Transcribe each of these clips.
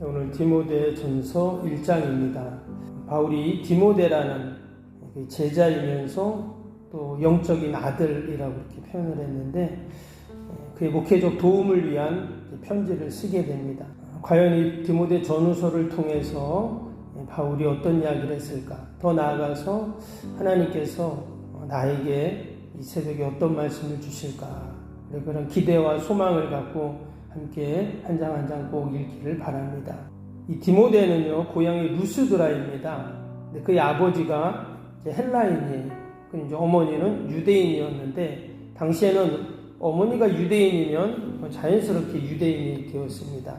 오늘 디모데전서 1장입니다. 바울이 디모데라는 제자이면서 또 영적인 아들이라고 이렇게 표현을 했는데 그의 목회적 도움을 위한 편지를 쓰게 됩니다. 과연 이 디모데 전후서를 통해서 바울이 어떤 이야기를 했을까? 더 나아가서 하나님께서 나에게 이 새벽에 어떤 말씀을 주실까? 그런 기대와 소망을 갖고 함께 한 장 한 장 꼭 읽기를 바랍니다. 이 디모데는요, 고향이 루스드라입니다. 근데 그의 아버지가 헬라인이에요. 이제 어머니는 유대인이었는데, 당시에는 어머니가 유대인이면 자연스럽게 유대인이 되었습니다.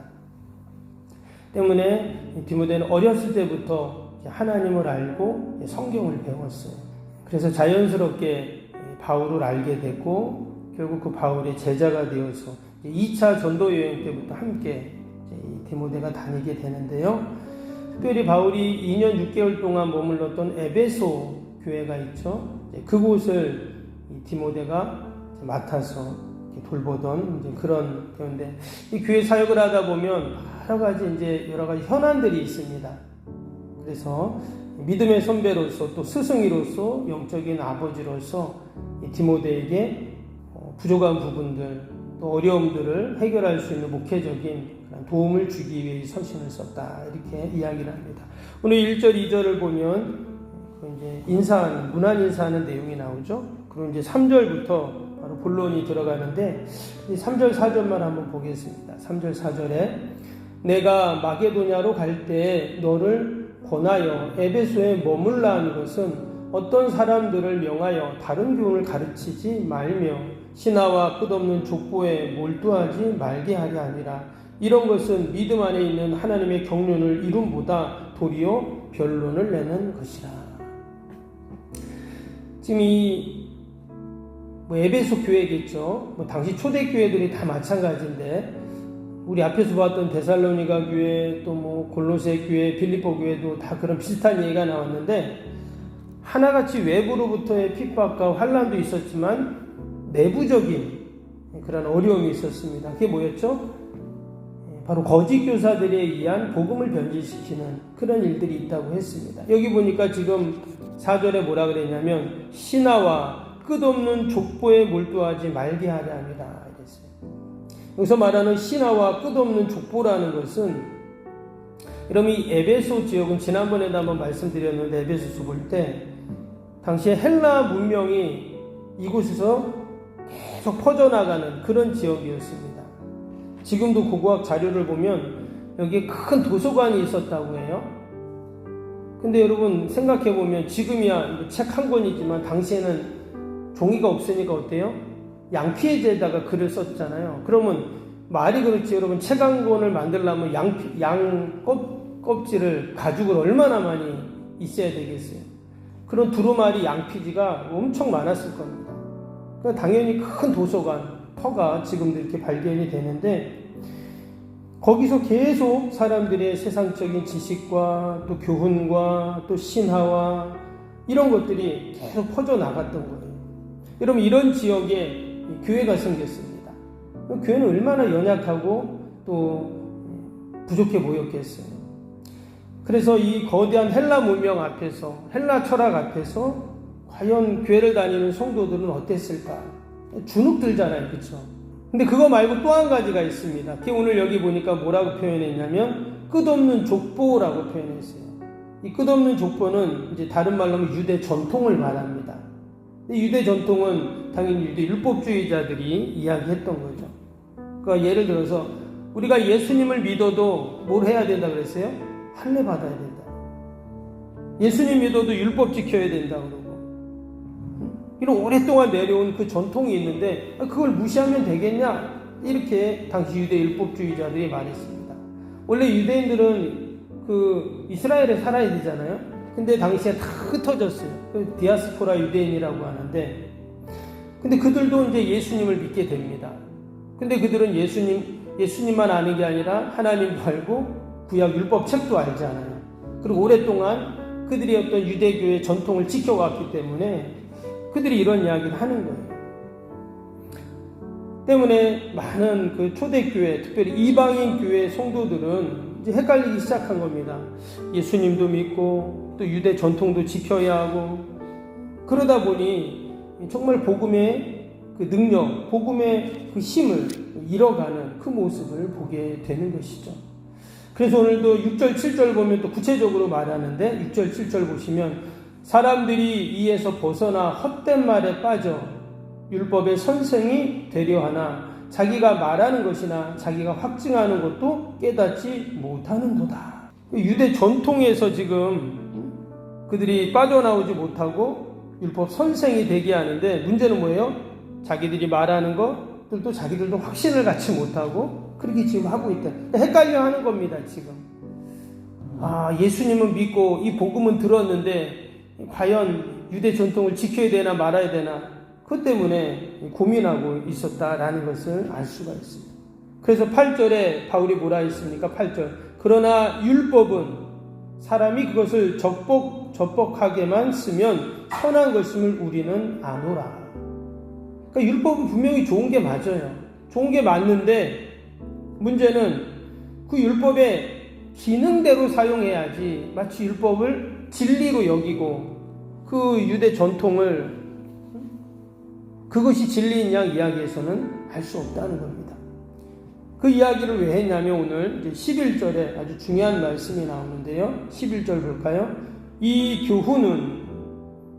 때문에 디모데는 어렸을 때부터 하나님을 알고 성경을 배웠어요. 그래서 자연스럽게 바울을 알게 됐고, 결국 그 바울의 제자가 되어서 2차 전도 여행 때부터 함께 디모데가 다니게 되는데요. 특별히 바울이 2년 6개월 동안 머물렀던 에베소 교회가 있죠. 그곳을 디모데가 맡아서 돌보던 그런 교회인데, 이 교회 사역을 하다 보면 여러 가지 현안들이 있습니다. 그래서 믿음의 선배로서 또 스승이로서 영적인 아버지로서 디모데에게 부족한 부분들 또 어려움들을 해결할 수 있는 목회적인 도움을 주기 위해 서신을 썼다, 이렇게 이야기를 합니다. 오늘 1절 2절을 보면 이제 문안 인사하는 내용이 나오죠. 그리고 이제 3절부터 바로 본론이 들어가는데, 이 3절 4절만 한번 보겠습니다. 3절 4절에 내가 마게도냐로 갈 때 너를 권하여 에베소에 머물라 하는 것은 어떤 사람들을 명하여 다른 교훈을 가르치지 말며 신하와 끝없는 족보에 몰두하지 말게 하려 하니라. 이런 것은 믿음 안에 있는 하나님의 경륜을 이룸보다 도리어 변론을 내는 것이라. 지금 이 에베소 교회겠죠. 당시 초대교회들이 다 마찬가지인데, 우리 앞에서 봤던 데살로니가 교회, 또 골로새 교회, 빌립보 교회도 다 그런 비슷한 얘기가 나왔는데, 하나같이 외부로부터의 핍박과 환난도 있었지만 내부적인 그런 어려움이 있었습니다. 그게 뭐였죠? 바로 거짓 교사들에 의한 복음을 변질시키는 그런 일들이 있다고 했습니다. 여기 보니까 지금 4절에 뭐라 그랬냐면 신하와 끝없는 족보에 몰두하지 말게 하려 합니다. 이랬어요. 여기서 말하는 신하와 끝없는 족보라는 것은, 여러분 이 에베소 지역은 지난번에도 한번 말씀드렸는데, 에베소서 볼 때 당시에 헬라 문명이 이곳에서 계속 퍼져나가는 그런 지역이었습니다. 지금도 고고학 자료를 보면 여기에 큰 도서관이 있었다고 해요. 근데 여러분 생각해보면 지금이야 책 한 권이지만 당시에는 종이가 없으니까 어때요? 양피에다가 글을 썼잖아요. 그러면 말이 그렇지, 여러분 책 한 권을 만들려면 양 껍질을 가죽을 얼마나 많이 있어야 되겠어요. 그런 두루마리 양피지가 엄청 많았을 겁니다. 그러니까 당연히 큰 도서관, 터가 지금도 이렇게 발견이 되는데, 거기서 계속 사람들의 세상적인 지식과 또 교훈과 또 신화와 이런 것들이 계속 퍼져나갔던 거예요. 여러분 이런 지역에 교회가 생겼습니다. 교회는 얼마나 연약하고 또 부족해 보였겠어요. 그래서 이 거대한 헬라 문명 앞에서, 헬라 철학 앞에서 과연 교회를 다니는 성도들은 어땠을까? 주눅들잖아요, 그렇죠? 근데 그거 말고 또 한 가지가 있습니다. 그게 오늘 여기 보니까 뭐라고 표현했냐면 끝없는 족보라고 표현했어요. 이 끝없는 족보는 이제 다른 말로 하면 유대 전통을 말합니다. 유대 전통은 당연히 유대 율법주의자들이 이야기했던 거죠. 그러니까 예를 들어서 우리가 예수님을 믿어도 뭘 해야 된다 그랬어요? 할례 받아야 된다. 예수님 믿어도 율법 지켜야 된다 그러고, 이런 오랫동안 내려온 그 전통이 있는데 그걸 무시하면 되겠냐? 이렇게 당시 유대 율법주의자들이 말했습니다. 원래 유대인들은 그 이스라엘에 살아야 되잖아요. 근데 당시에 다 흩어졌어요. 그 디아스포라 유대인이라고 하는데, 근데 그들도 이제 예수님을 믿게 됩니다. 근데 그들은 예수님만 아는 게 아니라 하나님도 알고 구약 율법 책도 알잖아요. 그리고 오랫동안 그들이 어떤 유대교의 전통을 지켜왔기 때문에 그들이 이런 이야기를 하는 거예요. 때문에 많은 그 초대교회, 특별히 이방인 교회 성도들은 이제 헷갈리기 시작한 겁니다. 예수님도 믿고 또 유대 전통도 지켜야 하고, 그러다 보니 정말 복음의 그 능력, 복음의 그 힘을 잃어가는 그 모습을 보게 되는 것이죠. 그래서 오늘도 6절, 7절 보면 또 구체적으로 말하는데, 6절, 7절 보시면 사람들이 이에서 벗어나 헛된 말에 빠져 율법의 선생이 되려 하나 자기가 말하는 것이나 자기가 확증하는 것도 깨닫지 못하는도다. 유대 전통에서 지금 그들이 빠져나오지 못하고 율법 선생이 되게 하는데, 문제는 뭐예요? 자기들이 말하는 것들도 자기들도 확신을 갖지 못하고 그렇게 지금 하고 있다. 헷갈려 하는 겁니다, 지금. 예수님은 믿고 이 복음은 들었는데 과연 유대 전통을 지켜야 되나 말아야 되나, 그것 때문에 고민하고 있었다라는 것을 알 수가 있습니다. 그래서 8절에 바울이 뭐라 했습니까? 8절. 그러나 율법은 사람이 그것을 적복하게만 쓰면 선한 것임을 우리는 아노라. 그러니까 율법은 분명히 좋은 게 맞아요. 좋은 게 맞는데, 문제는 그 율법의 기능대로 사용해야지, 마치 율법을 진리로 여기고 그 유대 전통을 그것이 진리인 양 이야기해서는 할 수 없다는 겁니다. 그 이야기를 왜 했냐면, 오늘 이제 11절에 아주 중요한 말씀이 나오는데요. 11절 볼까요? 이 교훈은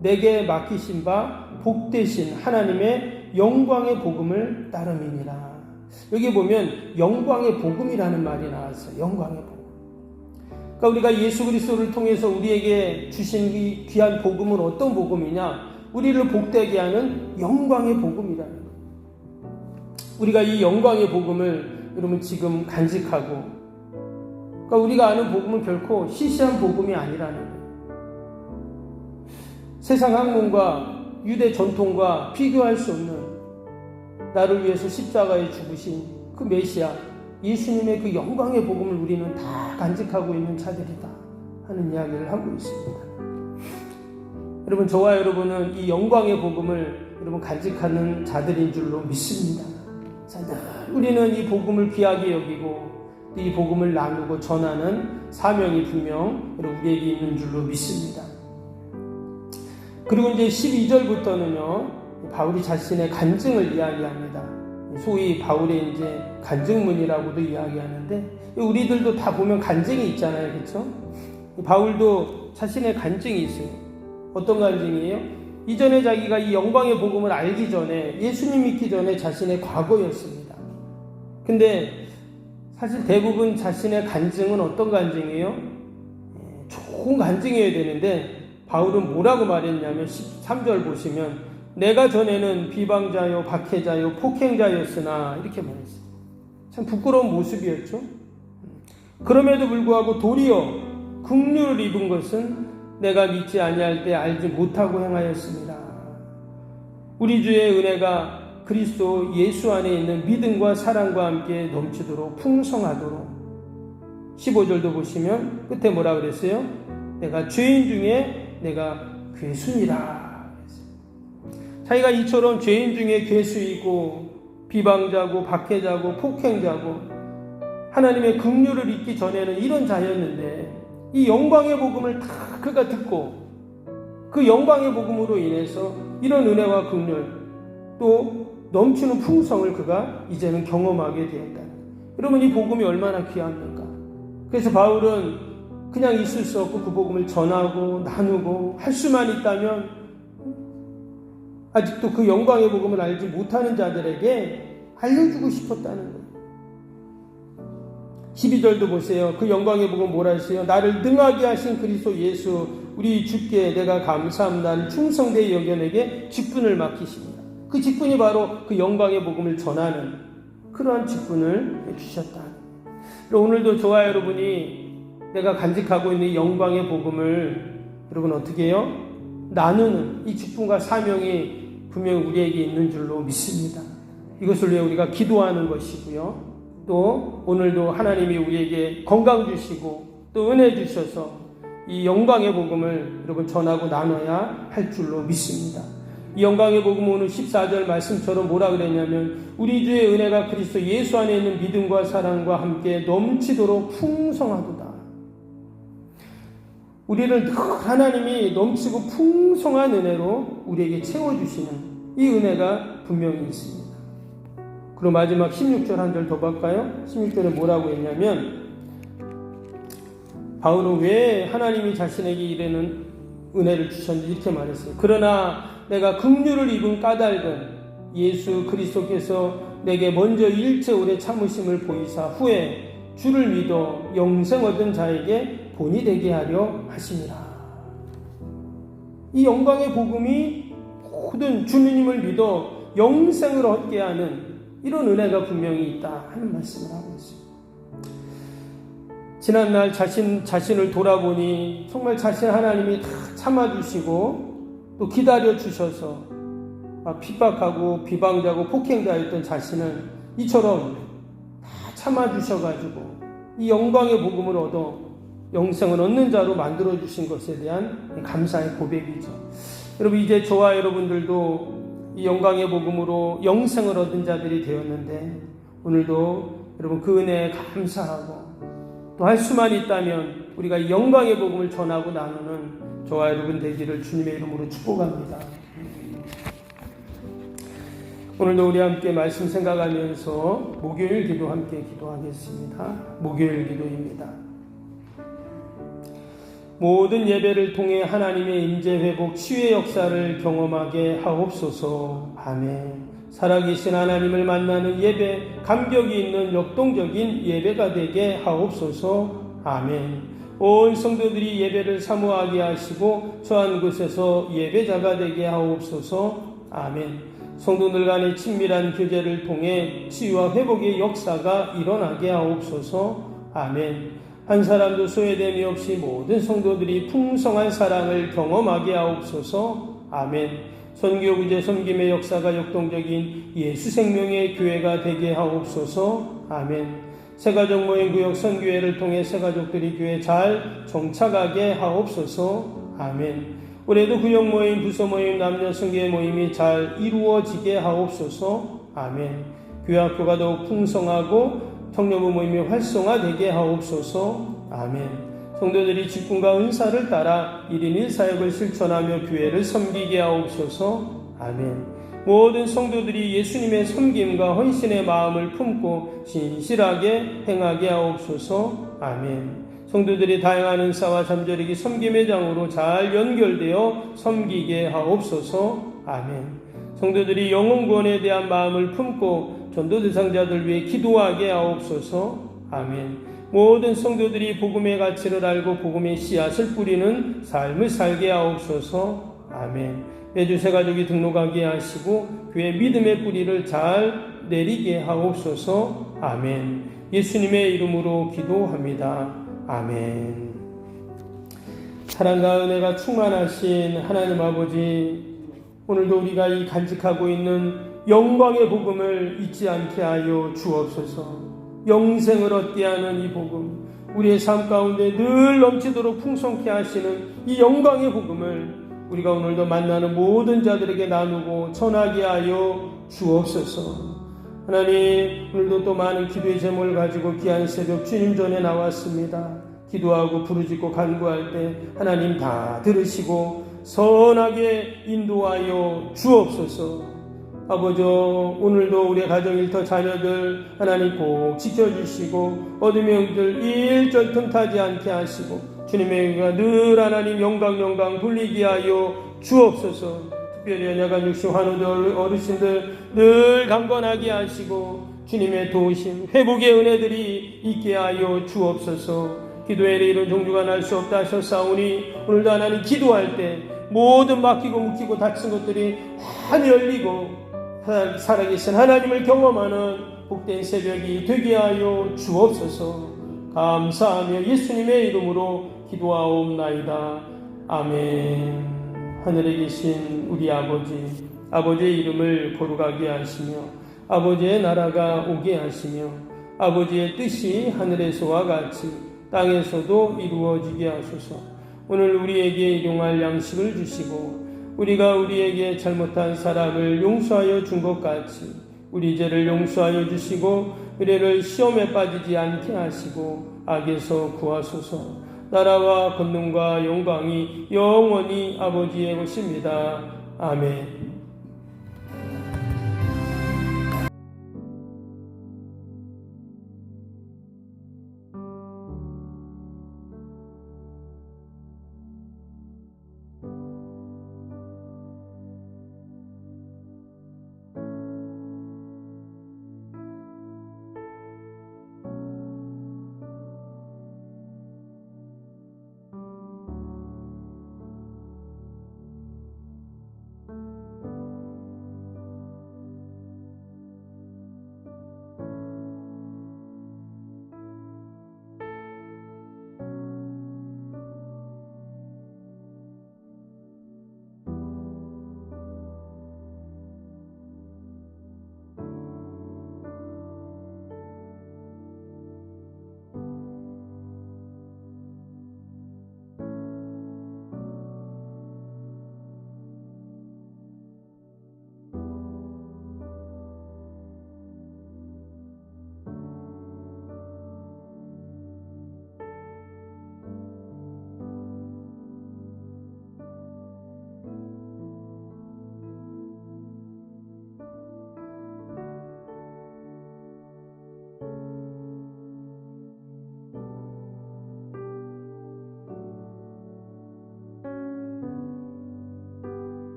내게 맡기신 바 복되신 하나님의 영광의 복음을 따름이니라. 여기 보면 영광의 복음이라는 말이 나왔어요. 영광의 복음. 그러니까 우리가 예수 그리스도를 통해서 우리에게 주신 이 귀한 복음은 어떤 복음이냐? 우리를 복되게 하는 영광의 복음이라는 거예요. 우리가 이 영광의 복음을 여러분 지금 간직하고, 그러니까 우리가 아는 복음은 결코 시시한 복음이 아니라는 거예요. 세상 학문과 유대 전통과 비교할 수 없는, 나를 위해서 십자가에 죽으신 그 메시아 예수님의 그 영광의 복음을 우리는 다 간직하고 있는 자들이다 하는 이야기를 하고 있습니다. 여러분, 저와 여러분은 이 영광의 복음을 여러분 간직하는 자들인 줄로 믿습니다. 자, 우리는 이 복음을 귀하게 여기고 이 복음을 나누고 전하는 사명이 분명 우리에게 있는 줄로 믿습니다. 그리고 이제 12절부터는요, 바울이 자신의 간증을 이야기합니다. 소위 바울의 이제 간증문이라고도 이야기하는데, 우리들도 다 보면 간증이 있잖아요, 그렇죠? 바울도 자신의 간증이 있어요. 어떤 간증이에요? 이전에 자기가 이 영광의 복음을 알기 전에, 예수님 믿기 전에 자신의 과거였습니다. 근데 사실 대부분 자신의 간증은 어떤 간증이에요? 좋은 간증이어야 되는데, 바울은 뭐라고 말했냐면 13절 보시면 내가 전에는 비방자요, 박해자요, 폭행자였으나 이렇게 말했어요. 참 부끄러운 모습이었죠. 그럼에도 불구하고 도리어 긍휼을 입은 것은 내가 믿지 아니할 때 알지 못하고 행하였습니다. 우리 주의 은혜가 그리스도 예수 안에 있는 믿음과 사랑과 함께 넘치도록 풍성하도록. 15절도 보시면 끝에 뭐라 그랬어요? 내가 죄인 중에 내가 괴수니라. 자기가 이처럼 죄인 중에 괴수이고 비방자고 박해자고 폭행자고 하나님의 긍휼을 잊기 전에는 이런 자였는데, 이 영광의 복음을 다 그가 듣고 그 영광의 복음으로 인해서 이런 은혜와 긍휼 또 넘치는 풍성을 그가 이제는 경험하게 되었다. 여러분, 이 복음이 얼마나 귀합니까? 그래서 바울은 그냥 있을 수 없고 그 복음을 전하고 나누고 할 수만 있다면 아직도 그 영광의 복음을 알지 못하는 자들에게 알려주고 싶었다는 거예요. 12절도 보세요. 그 영광의 복음 뭐라 했어요? 나를 능하게 하신 그리스도 예수 우리 주께 내가 감사합니다. 나를 충성되이 여겨 내게 직분을 맡기십니다. 그 직분이 바로 그 영광의 복음을 전하는 그러한 직분을 주셨다. 오늘도 저와 여러분이 내가 간직하고 있는 영광의 복음을 여러분 어떻게 해요? 나누는 이 직분과 사명이 분명히 우리에게 있는 줄로 믿습니다. 이것을 위해 우리가 기도하는 것이고요. 또 오늘도 하나님이 우리에게 건강 주시고 또 은혜 주셔서 이 영광의 복음을 여러분 전하고 나눠야 할 줄로 믿습니다. 이 영광의 복음 오늘 14절 말씀처럼 뭐라 그랬냐면 우리 주의 은혜가 그리스도 예수 안에 있는 믿음과 사랑과 함께 넘치도록 풍성하도다. 우리를 늘 하나님이 넘치고 풍성한 은혜로 우리에게 채워주시는 이 은혜가 분명히 있습니다. 그리고 마지막 16절 한 절 더 볼까요? 16절에 뭐라고 했냐면 바울은 왜 하나님이 자신에게 이르는 은혜를 주셨는지 이렇게 말했어요. 그러나 내가 긍휼을 입은 까닭은 예수 그리스도께서 내게 먼저 일체 오래 참으심을 보이사 후에 주를 믿어 영생 얻은 자에게 본이 되게 하려 하심이라. 이 영광의 복음이 모든 주님을 믿어 영생을 얻게 하는 이런 은혜가 분명히 있다 하는 말씀을 하고 있습니다. 지난날 자신을 돌아보니 정말 자신 하나님이 다 참아주시고 또 기다려주셔서 핍박하고 비방자고 폭행자였던 자신을 이처럼 다 참아주셔가지고 이 영광의 복음을 얻어 영생을 얻는 자로 만들어주신 것에 대한 감사의 고백이죠. 여러분 이제 저와 여러분들도 이 영광의 복음으로 영생을 얻은 자들이 되었는데 오늘도 여러분 그 은혜에 감사하고 또 할 수만 있다면 우리가 이 영광의 복음을 전하고 나누는 저와 여러분 되기를 주님의 이름으로 축복합니다. 오늘도 우리 함께 말씀 생각하면서 목요일 기도 함께 기도하겠습니다. 목요일 기도입니다. 모든 예배를 통해 하나님의 임재 회복 치유의 역사를 경험하게 하옵소서. 아멘. 살아계신 하나님을 만나는 예배, 감격이 있는 역동적인 예배가 되게 하옵소서. 아멘. 온 성도들이 예배를 사모하게 하시고 처한 곳에서 예배자가 되게 하옵소서. 아멘. 성도들 간의 친밀한 교제를 통해 치유와 회복의 역사가 일어나게 하옵소서. 아멘. 한 사람도 소외됨이 없이 모든 성도들이 풍성한 사랑을 경험하게 하옵소서. 아멘. 선교구제 섬김의 역사가 역동적인 예수 생명의 교회가 되게 하옵소서. 아멘. 새가족 모임구역 선교회를 통해 새가족들이 교회에 잘 정착하게 하옵소서. 아멘. 올해도 구역 모임, 부서 모임, 남녀 성교회 모임이 잘 이루어지게 하옵소서. 아멘. 교회 학교가 더욱 풍성하고 청년부 모임이 활성화되게 하옵소서. 아멘. 성도들이 직분과 은사를 따라 1인 1사역을 실천하며 교회를 섬기게 하옵소서. 아멘. 모든 성도들이 예수님의 섬김과 헌신의 마음을 품고 신실하게 행하게 하옵소서. 아멘. 성도들이 다양한 은사와 잠재력이 섬김의 장으로 잘 연결되어 섬기게 하옵소서. 아멘. 성도들이 영혼 구원에 대한 마음을 품고 전도 대상자들 위해 기도하게 하옵소서. 아멘. 모든 성도들이 복음의 가치를 알고 복음의 씨앗을 뿌리는 삶을 살게 하옵소서. 아멘. 매주 새가족이 등록하게 하시고 교회 믿음의 뿌리를 잘 내리게 하옵소서. 아멘. 예수님의 이름으로 기도합니다. 아멘. 사랑과 은혜가 충만하신 하나님 아버지, 오늘도 우리가 이 간직하고 있는 영광의 복음을 잊지 않게 하여 주옵소서. 영생을 얻게 하는 이 복음, 우리의 삶 가운데 늘 넘치도록 풍성케 하시는 이 영광의 복음을 우리가 오늘도 만나는 모든 자들에게 나누고 전하게 하여 주옵소서. 하나님, 오늘도 또 많은 기도의 제목을 가지고 귀한 새벽 주님 전에 나왔습니다. 기도하고 부르짖고 간구할 때 하나님 다 들으시고 선하게 인도하여 주옵소서. 아버지, 오늘도 우리의 가정 일터 자녀들 하나님 꼭 지켜주시고 어둠의 영들 일절 틈타지 않게 하시고 주님의 영광 늘 하나님 영광 돌리게 하여 주옵소서. 특별히 연약한 육신 환우들 어르신들 늘 강건하게 하시고 주님의 도우심 회복의 은혜들이 있게 하여 주옵소서. 기도에 이른 종주가 날 수 없다 하셨사오니 오늘도 하나님 기도할 때 모든 막히고 묶이고 닫힌 것들이 많이 열리고 살아계신 하나님을 경험하는 복된 새벽이 되게 하여 주옵소서. 감사하며 예수님의 이름으로 기도하옵나이다. 아멘. 하늘에 계신 우리 아버지, 아버지의 이름을 거룩하게 하시며 아버지의 나라가 오게 하시며 아버지의 뜻이 하늘에서와 같이 땅에서도 이루어지게 하소서. 오늘 우리에게 일용할 양식을 주시고 우리가 우리에게 잘못한 사람을 용서하여 준 것 같이 우리 죄를 용서하여 주시고 우리를 시험에 빠지지 않게 하시고 악에서 구하소서. 나라와 권능과 영광이 영원히 아버지의 것입니다. 아멘.